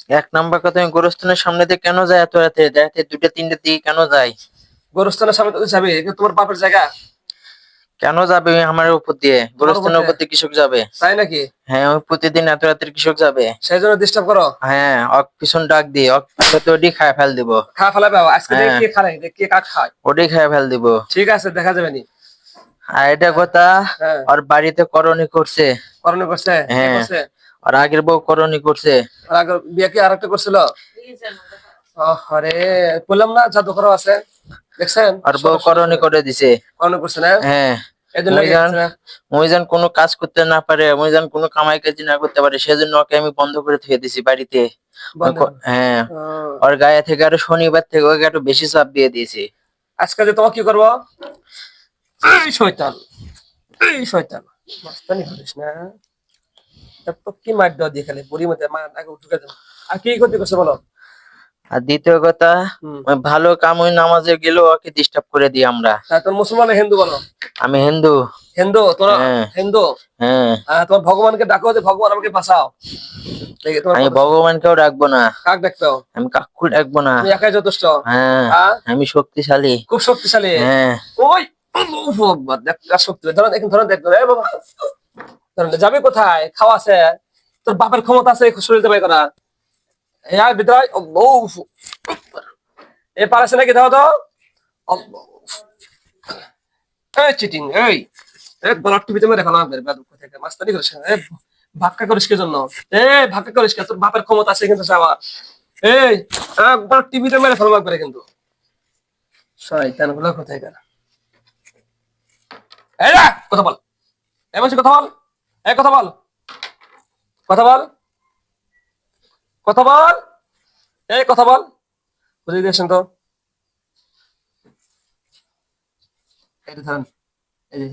এক নাম্বার কথা, আমি গোরস্থানের সামনে দিয়ে কেন যায় এত রাতে? রাতে 2টা 3টার দিকে কেন যায়? গোরস্থানের সামনে তো যাবে, এটা তোমার বাপের জায়গা। কেন যাবে আমার উপর দিয়ে? তোমার উপর গোরস্থানের দিয়ে? উপর দিয়ে কৃষক যাবে? তাই নাকি? হ্যাঁ, ওই প্রতিদিন এত রাতের কৃষক যাবে। সেই জন্য ডিস্টার্ব করো? হ্যাঁ, পিছন ডাক দিয়ে তো ওটি খায় ফেল দিব। খা ফেলাবে আজকে, দেখি হ্যাঁ, কে খায়, কে কাক খায়। ওটি খায় ফেল দিব। ঠিক আছে, দেখা যাবে নি। আর এটা কথা, হ্যাঁ, ওর বাড়িতে করণী করছে। করণে করছে? কে হ্যাঁ, করছে? আর আগের বউ করণী করছে। আর আগে বিয়ে কি আরেকটা করছিল? আরে বললাম না জাদুকর আছে, দেখছেন? আর বউ করণী করে দিছে। করণে করছে না? হ্যাঁ, এই জন্য লাগে মইজান করছে না? মইজান কোনো কাজ করতে না পারে, মইজান কোনো কামাই কাজ না করতে পারে, সেজন্য ওকে আমি বন্ধ করে থুয়ে দিছি বাড়িতে। বন্ধ করো। হ্যাঁ, ও, ওর গায়ে থেকে আরো শনিবার থেকে ওকে একটু বেশি চাপ দিয়ে দিয়েছি। আজকে যে তোমাকে কি করবো? এই শয়তান, এই শয়তান, মাস্তানি করিস না। তারপর কি মার দেওয়া দিয়ে খেলে বুড়ি মধ্যে মা আগে ঢুকে দেবো। আর কি ক্ষতি করছে বলো? আর দ্বিতীয় কথা, হুম, ওই ভালো কাম ওই নামাজে গেলেও ওকে ডিস্টার্ব করে দিই আমরা। তোর মুসলমান না হিন্দু বলো? আমি হিন্দু। হিন্দু তোরা? হ্যাঁ, হিন্দু? হ্যাঁ, তোমার ভগবানকে ডাকো যে ভগবান আমাকে বাঁচাও। দেখি তোমার আমি কথা ভগবানকেও রাখবো না, কাক ডাকতো? আমি কাকু রাখবো না। তুমি একাই যথেষ্ট। হ্যাঁ, হ্যাঁ, আমি শক্তিশালী। খুব শক্তিশালী। হ্যাঁ, ওই আল্লাহু আকবার, দেখ কার শক্তি, ধরো এখন, ধরো দেখো, এ বাবা, ধরো যাবে কোথায়? খাওয়া আছে? তোর বাপের ক্ষমতা আছে শরীরতে বাই করা? হ্যাঁ বিদ্রাই এ পারছে নাকি? দাও তো। এই চিটিং, এই গলার টিভিতে মেরে ফেলা হবে থেকে মাস্তানি করিস না। ভাক্কা করিস কে জন্য? ভাক্কা করিস কে? তোর বাপের ক্ষমতা আছে কিন্তু যাওয়ার। এই একবার টিভিতে মেরে ফেলা লাগবে কিন্তু। শয়তান গুলো কোথায় গেল? এই না, কথা বল। এই বলছি কথা বল। এই কথা বল, কথা বল, কথা বল, এই কথা বল। বুঝে দিয়েছেন তো? এটা ধরেন, এই যে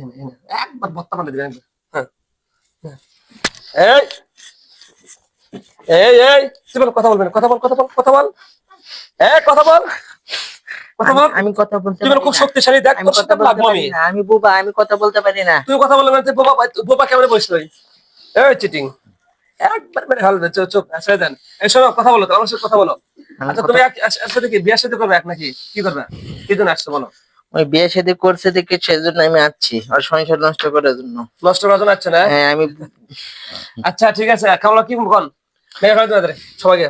একবার ভত্তা পাল্টে দিবেন। হ্যাঁ, হ্যাঁ। এই এই এই তুই বল, কথা বলবেন, কথা বল, কথা বল, কথা বল, কথা বল, কথা বল। আমি কথা বলতে তুই পারি খুব না। শক্তিশালী, দেখ আমি তোর কথা সাথে বলতে লাগবো পারি আমি। না, আমি বোবা, আমি কথা বলতে পারি না। তুই কথা বললে মানে বোবা, বোবা কেমন বসে তুই? এই চিটিং, একবার মেরে ফেলবে। চুপ চুপ ছেড়ে দেন। এই শোনো, কথা বলো তো, আমার সাথে কথা বলো। আমি আচ্ছা কথা তুমি সাথে কি বিয়ের সাথে করবে এক নাকি কি করবে? কি জন্য আসছো বলো? ওই বিয়ে শাদী করছে দেখে সেজন্য আমি আসছি, আর সংসার নষ্ট করার জন্য। নষ্ট করার জন্য আসছো না? হ্যাঁ, আমি আচ্ছা ঠিক আছে, খাওয়া কি কোন মেরে ফেলতে পারে সবাইকে?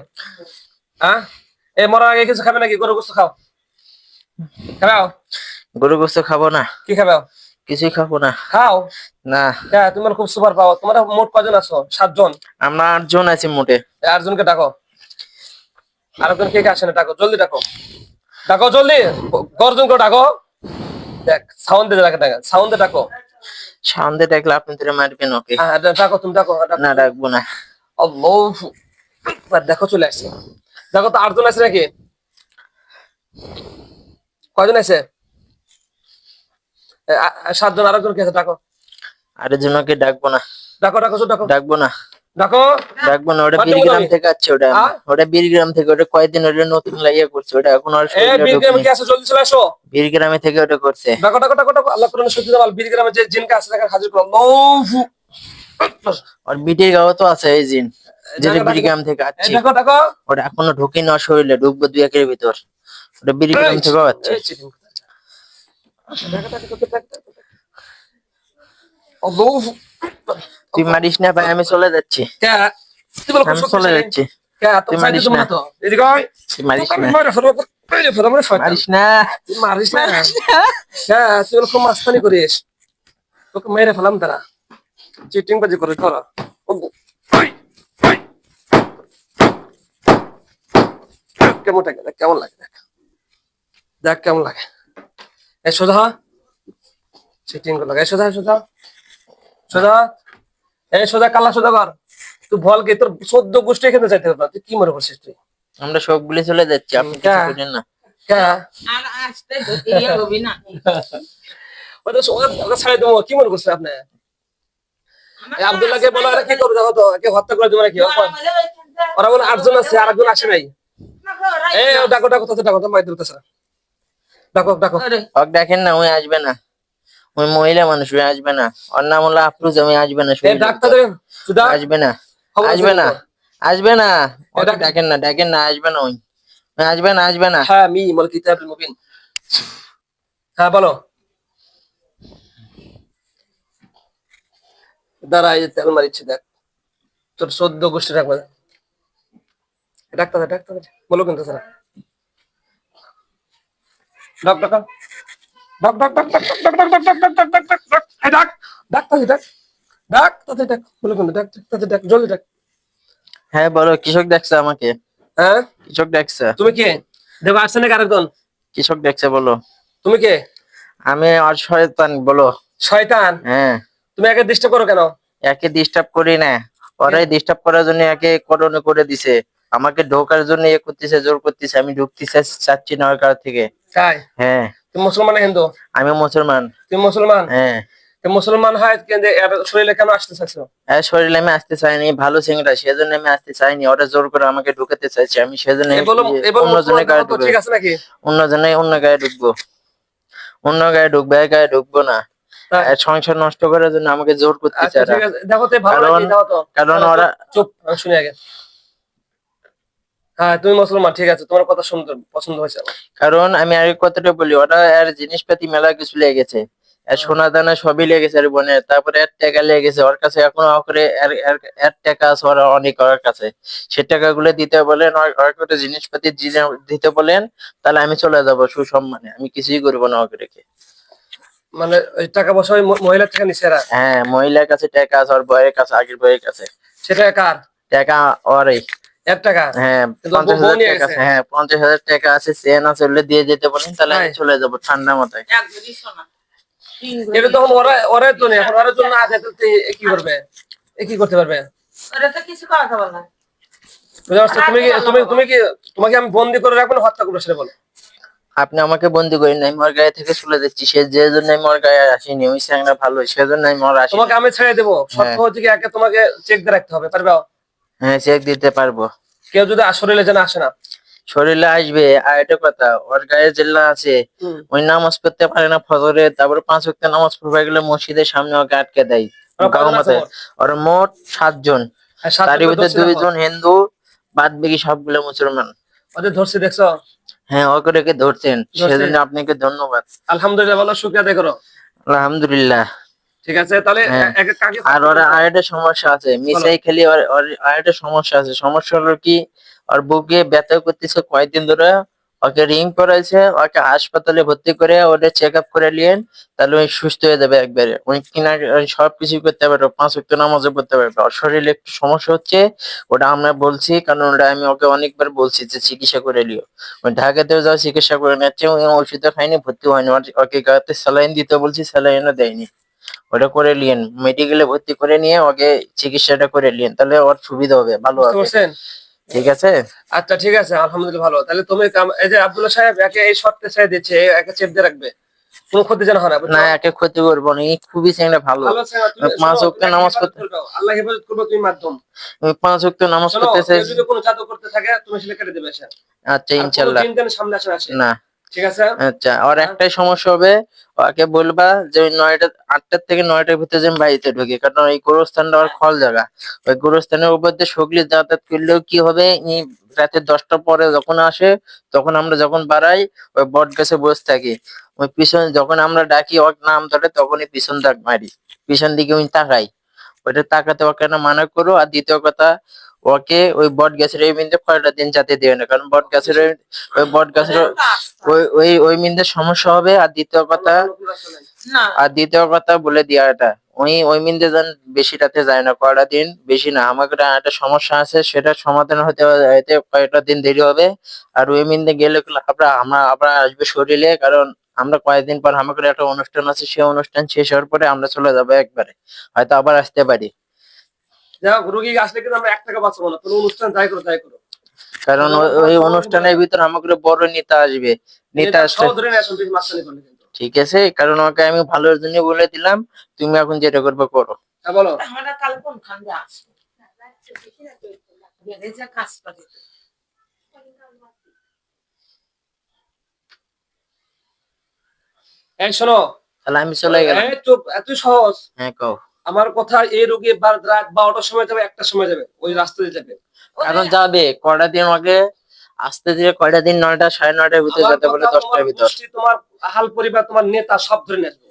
হ্যাঁ, এই মরার আগে কিছু খাবে নাকি? গরু গোস্ত খাও, খাও। গরু গোস্ত খাবো না, কি খাবে? কিছুই খাবো না। খাও না, হ্যাঁ, তোমার খুব সুপার পাওয়ার। তোমার মোট কজন আছো? 7 জন। আমরা 8 জন আছি মোটে। 8 জনকে ডাকো। আরেকজন কে কে আসে না? ডাকো জলদি, ডাকো, ডাকো জলদি, গর্জন করে ডাকো। দেখ সাউন্ড দিয়ে ডাকে, ডাকে সাউন্ড দিয়ে ডাকো। সামনে দেখলে আপনি ধরে মারবেন ওকে। হ্যাঁ ডাকো, তুমি ডাকো, না, রাখবো না। আল্লাহু আকবার, দেখো চলে আসছে। দেখো তো 8 জন আছে নাকি? কয়জন আছে? 7 জন। আরেকজন কে আছে? ডাকো, আরেকজনকে ডাকবো না। ডাকো, ডাকো, ডাকো, ডাকবো না, ডাকো। ডাকবো না। ওটা মাধ্যম বীরগ্রাম তুমি। থেকে আসছে। ওটা ওটা বীরগ্রাম থেকে। ওটা কয়দিন ওটা নতুন লাইয়া করছে, ওটা এখন আর শরীরে বীরগ্রামে ঢুকেনি। কি আছে? জলদি চলে আসো। বীরগ্রামে থেকে ওটা করছে। ডাকো, ডাকো, ডাকো, ডাকো। আল্লাহ কোরআনে সত্যি বল, বীরগ্রামে যে জিনকে আছে তাকে হাজির করো। আল্লাহু আকবার। আর বিটির গাঁও তো আছে এই জিন, যেটা ডাকো, ডাকো, বীরগ্রাম থেকে আসছে। ডাকো, ডাকো। ওটা এখনো ঢুকেনি ওর শরীরে, ঢুকবো 2-1 এর ভিতর। ওটা বীরগ্রাম থেকেও আসছে। এই চিটিং। ডাকো, ডাকো, ডাকো, ডাকো। আল্লাহু আকবার। তুই মারিস না ভাই, আমি চলে যাচ্ছি। কে? তুই বল খুব আমি চলে শক্তিশালী। যাচ্ছি। কে? তুই তোর সাইডে মারিস তুমি না, না তো? এদিকে আয়। তুই মারিস তোকে আমি না, মাইরা ফেলবো, মাইরা ফেলবো, মানে শয়তান। মারিস না, তুই মারিস না। মারিস না। হ্যাঁ, তুই বল খুব মাস্তানি করিস। তোকে মেরে ফেলাম তারা। চিটিং বাজি করে তোরা। কেমন লাগে? দেখ কেমন লাগে, দেখ দেখ কেমন লাগে। এই সোজা হ। চিটিং করে লাগে। সোজা সোজা সোজা। এই সোজা, কালা সোজা কর। তুই বল কি তোর 14 গোষ্ঠী এখানে যাইতে হবে না? তুই কি মনে করছিস তুই? আমরা সবগুলি চলে যাচ্ছি, আপনি কিছু করেন না। কে? আর আসতে তো দেরি হবে না। ওটা ওকে ছাড়াই দেবো, কি মনে করছেন আপনি? এই আব্দুল্লাহকে বলো, এরা কি করবে? দেখো তো, একে হত্যা করে দেবো নাকি? ওরা বলে 8 জন আছে, আর একজন আসে নাই। এই ডাকো, ডাকো, তাতে ডাকো, তো মাই দিতেছে। ডাকো, ডাকো। ওকে দেখেন না, ওই আসবে না। ওই মহিলা মানুষ, ওই আসবে না। ওর নাম হলো আফরোজ, আমি আসবে না। এই ডাক্তার দেন সুদা, আসবে না, খবর আছে আসবে না, কিন্তু। আসবে না, ওটা এটা- ডাকেন না, ডাকেন না, আসবে না ওই, আসবে না, আসবে না। হামিমুল কিতাবুল মুবিন। হ্যাঁ বলো। দাঁড়া, এই যে তেল মারিচ্ছে দেখ, তোর 14 গোষ্ঠী রাখবে। ডাক্তার ডাক্তার বলো কিন্তু স্যার। ডাক ডাক ডাক ডাক ডাক ডাক ডাক ডাক ডাক ডাক ডাক ডাক ডাক ডাক ডাক এই ডাক ডাক তাতে ডাক ডাক তাতে ডাক বলো কিন্তু ডাক তাতে ডাক জলদি ডাক। হ্যাঁ বলো, কৃষক ডাকছে আমাকে, হ্যাঁ কৃষক ডাকছে, তুমি কে? দেব আসছে নাকি আরেকজন? কৃষক ডাকছে, বলো। তুমি কে? আমি আর শয়তান, বলো। শয়তান? হ্যাঁ। তুমি একে ডিস্টার্ব করো কেন? একে ডিস্টার্ব করি না, ওরাই ডিস্টার্ব করার জন্য একে করণে করে দিছে, আমাকে ঢোকার জন্য ইয়ে করতেছে, জোর করতেছে, আমি ঢুকতে চাচ্ছি না ওর কাছ থেকে। তাই? হ্যাঁ। তুমি মুসলমান না হিন্দু? আমি মুসলমান। তুমি মুসলমান? হ্যাঁ। তুমি মুসলমান হয় কিন্তু এর শরীরে কেন আসতে চাচ্ছো? শরীরে আমি আসতে চাইনি, ভালো সিংড়া, সেজন্য আমি আসতে চাইনি, ওরা জোর করে আমাকে ঢুকাতে চাইছে, আমি সেজন্য এ বলো অন্য জনের গায়ে তো ঢুকবো, ঠিক আছে নাকি? অন্য গায়ে ঢুকবো, অন্য গায়ে ঢুকবো, এক গায়ে ঢুকবো না। তাই? সংসার নষ্ট করার জন্য আমাকে জোর করতেছে আচ্ছা এরা। ঠিক আছে, দেখো তো ভালো কারণ লাগে দাও তো। কারণ চুপ, ওরা, চুপ আমি শুনি আগে। হ্যাঁ তুমি মুসলমান, ঠিক আছে, তোমার কথা সুন্দর পছন্দ হয়েছে আমার। কারণ আমি আগে কথাটা বলি, ওরা এর জিনিসপাতি মেলা কিছু লেগেছে, এর সোনা দানা সবই লেগেছে আর বোনের, তারপরে এর টাকা লেগেছে ওর কাছে, এখনো করে এর টাকা আছে ওর অনেক, ওর কাছে সে টাকাগুলো দিতে বলেন, ওর একটা জিনিসপাতি দিতে বলেন, তাহলে আমি চলে যাব সুসম্মানে, আমি কিছুই করবো না ওকে রেখে। মানে ওই টাকা পয়সা ওই মহিলার থেকে নিছে এরা? হ্যাঁ, মহিলার কাছে টাকা আছে, ওর বউয়ের কাছে, আগের বউয়ের কাছে। সেটা কার টাকা ওরই। এর টাকা? হ্যাঁ, কিন্তু 50,000 নিয়ে টাকা গেছে? আছে, হ্যাঁ 50,000 টাকা আছে, চেন আছে, ওগুলো দিয়ে যেতে বলেন, তাহলে আমি তাই? চলে যাবো ঠান্ডা মাথায়। এক ভরি সোনা, তিন এটা ভরি তখন ওরা সোনা। ওরাই তো নেই, এখন ওরা জন্য আগে তো কি করবে? কি করতে পারবে? ওরা তো কিছু কথা বলে না। বুঝতে পারছো? তুমি কি তোমাকে আমি বন্দি করে রাখবো না হত্যা করবো সেটা বলো? আপনি আমাকে বন্দি করেন নাই, মোর গায়ে থেকে চলে যাচ্ছি, সে যে জন্য আমি মোর গায়ে আসিনি, ওই স্যাংরা ভালো, সেজন্য আমি মোর আসিনি। তোমাকে আমি ছেড়ে দেবো, শর্ত হ্যাঁ। হচ্ছে কি একে তোমাকে চেক দিয়ে রাখতে হবে, পারবে? হ্যাঁ, চেক দিতে পারবো। কেউ যদি শরীরে যেন আসে না। শরীরে আসবে, আর একটা কথা, ওর গায়ে জেল্লা আছে, হুম। ওই নামাজ পড়তে পারে না ফজরে, তারপরে 5 ওয়াক্ত নামাজ পড়তে গেলে মসজিদের সামনে ওকে আটকে দেয়। ওরা গাঁও কয়জন আছে মতে মোট? ওর মোট 7 জন, আর 7 তার জনকে ভিতরে ধরছি 2 দেখো। জন হিন্দু, বাদ বাকি সবগুলো মুসলমান। ওদের ধরছি দেখছো? হ্যাঁ, ওকে রেখে ধরছেন, ধরছি। সেজন্য আপনাকে ধন্যবাদ। আলহামদুলিল্লাহ বলো, শুকরিয়া আদায় করো। আলহামদুলিল্লাহ। ঠিক আছে তাহলে হ্যাঁ। কাকে আর ওর আরেকটা সমস্যা আছে, মিসাই খেলি, ওর আরেকটা সমস্যা আছে, সমস্যা হলো কি, ওর বুকে ব্যথা করতেছে কয়েকদিন ধরে, ওকে রিং করাইছে, ওকে হাসপাতালে ভর্তি করে ওটা চেক আপ করে নিয়েন, তাহলে ওই সুস্থ হয়ে যাবে একবারে, ওই কিনা ওই সবকিছু করতে পারবে, 5 ওয়াক্ত নামাজও পড়তে পারবে। ওর শরীরে একটু সমস্যা হচ্ছে, ওটা আমরা বলছি, কারণ ওটা আমি ওকে অনেকবার বলছি যে চিকিৎসা করে নিও, ওই ঢাকাতেও যাও চিকিৎসা করে নিচ্ছে, ওই ওষুধও খাইনি, ভর্তি হয়নি, ওকে গাতে স্যালাইন দিতে বলছি, স্যালাইনও দেয়নি, ওটা করে নিয়েন, মেডিকেলে ভর্তি করে নিয়ে ওকে চিকিৎসাটা করে নিয়েন, তাহলে ওর সুবিধা হবে, ভালো বুঝতে হবে। পারছেন? ঠিক আছে। আচ্ছা ঠিক আছে, আলহামদুলিল্লাহ ভালো। তাহলে তুমি এই যে আব্দুল্লাহ সাহেব একে এই শর্তে ছেড়ে দিচ্ছে, একে চেপ দিয়ে রাখবে, কোনো ক্ষতি যেন হয় না, বুঝছো? না, একে ক্ষতি করবো না, এই খুবই ছেলেটা ভালো। ভালো ছেলে, তুমি 5 শোনো, ওয়াক্ত তুমি একে নামাজ হেফাজত পড়তে, করবে, আল্লাহ হেফাজত করবে তুমি মাধ্যম। 5 ওয়াক্ত নামাজ শোনো, পড়তে চাই। কেউ যদি কোনো জাদু করতে থাকে তুমি সেটা কেটে দেবে সে। আচ্ছা, আর কোনো ইনশাল্লাহ। জিন যেন সামনে আসে না সে। না। ঠিক আছে? আচ্ছা, আর হ্যাঁ? একটাই সমস্যা হবে, ওকে বলবা যে ওই 8টা থেকে 9টার ভিতরে যেন বাড়িতে ঢুকে, কারণ ওই গোরস্থানটা ওর খল জায়গা, ওই গোরস্থানের উপর দিয়ে সগলি যাতায়াত করলেও কি হবে, রাতে 10টার পরে যখন আসে, তখন আমরা যখন বাড়াই, ওই বট গাছে বসে থাকি, ওই পিছন যখন আমরা ডাকি ওর নাম ধরে, তখনই পিছন ডাক মারি, পিছন দিকে ওই তাকাই, ওইটা তাকাতে ওকে না মানা করো। আর দ্বিতীয় কথা, ওকে ওই বট গাছের এই বিন্দু কয়টা দিন যেতে দিও না, কারণ বট গাছের ওই বট গাছের ওই মিন্দের সমস্যা হবে। আর দ্বিতীয় কথা, না বলে দিয়া এটা, ওই মিন্দে যান বেশি রাতে যায় না, কয়টা দিন, বেশি না, আমাকে একটা সমস্যা আছে, সেটা সমাধান হতে কয়েকটা দিন দেরি হবে। আর ওই মিন্দে গেলে আমরা আবার আসবে শরীরে, কারণ আমরা কয়েকদিন পর আমাকে একটা অনুষ্ঠান আছে, সেই অনুষ্ঠান শেষ হওয়ার পরে আমরা চলে যাবো একবারে, হয়তো আবার আসতে পারি। যাই হোক, রোগী আসলে কিন্তু আমরা 1 টাকা বাঁচাবো না, কোনো অনুষ্ঠান যাই করো তাই করো। কারণ ওই অনুষ্ঠানের ভিতর আমাকে বড় নেতা আসবে, নেতা আসলে সহ ধরে নিয়ে আসুন, বেশি মাস্তানি করলে কিন্তু। ঠিক আছে, কারণ ওকে আমি ভালোর জন্য বলে দিলাম, তুমি এখন যেটা করবে করো। হ্যাঁ বলো। আমরা কাল কোনখান দিয়ে আসবো? গ্যারেজে কাজ করে। এই শোনো, তাহলে আমি চলে গেলাম। এই চুপ, এত সহজ? হ্যাঁ, কও। আমার কথা, এই রোগী রাত 12টার সময় যাবে, 1টার সময় যাবে, ওই রাস্তা দিয়ে যাবে। কারণ যাবে কয়টা দিন আগে আসতে দিয়ে কয়টা দিন 9টা 9:30টার ভিতরে আমার যেতে বলে কথা, 10টার তোমার ভিতর। গোষ্ঠী, তোমার আহাল পরিবার, তোমার নেতা সব ধরে নিয়ে আসবো।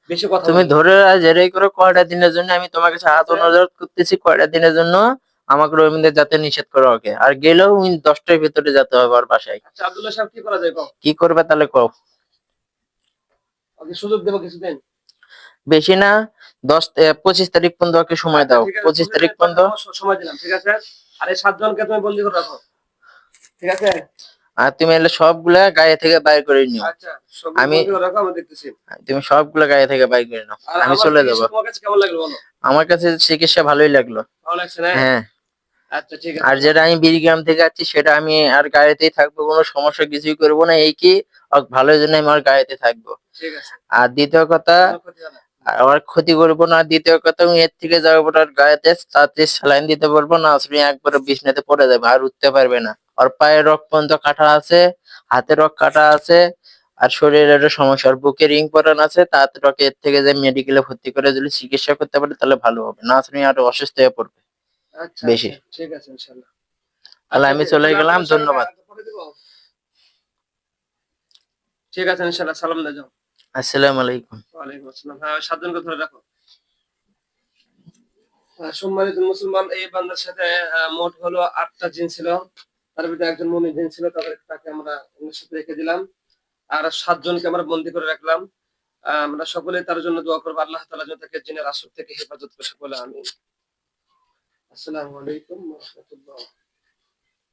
বেশি কথা তুমি বলবে না। ধরে জেরাই করো কয়টা দিনের জন্য, আমি তোমার কাছে হাত ঠিক আছে? অনুরোধ করতেছি কয়টা দিনের জন্য আমাকে রবীন্দ্র যাতে নিষেধ করো ওকে, আর গেলেও 10টার ভিতরে যেতে হবে ওর বাসায়। আচ্ছা আব্দুল্লাহ সাহেব, কি করা যায় কও? কি করবে তাহলে কও। ওকে সুযোগ দেবো কিছুদিন। বেশি না, 25 তারিখ পর্যন্ত ওকে সময় আচ্ছা দাও, ঠিক আছে, 25 তারিখ পর্যন্ত। সময় দিলাম, ঠিক আছে? আর এই 7 জনকে তুমি বন্দি করে রাখো, ঠিক আছে? আর তুমি এলে সবগুলা গায়ে থেকে বাইর করে নিও। আচ্ছা, সব আমি বন্দি করে রাখো, আমি দেখতেছি। তুমি সবগুলা গায়ে থেকে বাইর করে নাও, আর আমি আমার চলে চিকিৎসা যাবো। তোমার কাছে কেমন লাগলো বলো? আমার কাছে চিকিৎসা ভালোই লাগলো। ভালো লাগছে না? হ্যাঁ, আচ্ছা ঠিক আর আছে। যেটা আমি বিরিগ্রাম থেকে আছি সেটা আমি আর গাড়িতেই থাকবো, কোনো সমস্যা কিছুই করবো না, এই কি ভালোর জন্য আমি আর গাড়িতে থাকবো। ঠিক আছে, আর দ্বিতীয় কথা, কোনো ক্ষতি হবে না। আর ক্ষতি করবো না। দ্বিতীয় কথা, আমি এর থেকে যাবো ওটার গায়েতে তাতে স্যালাইন দিতে পারবো না, আসলে একবারে বিছনাতে পড়ে যাবে আর উঠতে পারবে না। আর পায়ের রক পর্যন্ত কাটা আছে, হাতের রক কাটা আছে, আর শরীরের একটা সমস্যা, আর বুকে রিং পরান আছে। তাতে রক এর থেকে যে মেডিকেলে ভর্তি করে যদি চিকিৎসা করতে পারে তাহলে ভালো হবে, না আসলে আরো অসুস্থ হয়ে পড়বে আচ্ছা বেশি। আচ্ছা, ঠিক আছে ইনশাআল্লাহ। তাহলে আমি চলে গেলাম, ধন্যবাদ। ঠিক আছে ইনশাআল্লাহ, সালাম দিয়ে যাও। আসসালামু আলাইকুম। ওয়ালাইকুম আসসালাম। হ্যাঁ, 7 জনকে ধরে রাখো। সম্মানিত মুসলমান, এই বান্দার সাথে মোট হলো 8টা জিন ছিল। তার ভিতরে একজন মুমিন জিন ছিল, তাকে আমরা অন্যের সাথে রেখে দিলাম। আর 7 জনকে আমরা বন্দী করে রাখলাম। আমরা সকলেই তার জন্য দোয়া করবো, আল্লাহ তাআলা যেন তাকে জিনের আসর থেকে হেফাজত করে। সকলে আমিন। আসসালামু আলাইকুম ওয়া রাহমাতুল্লাহ।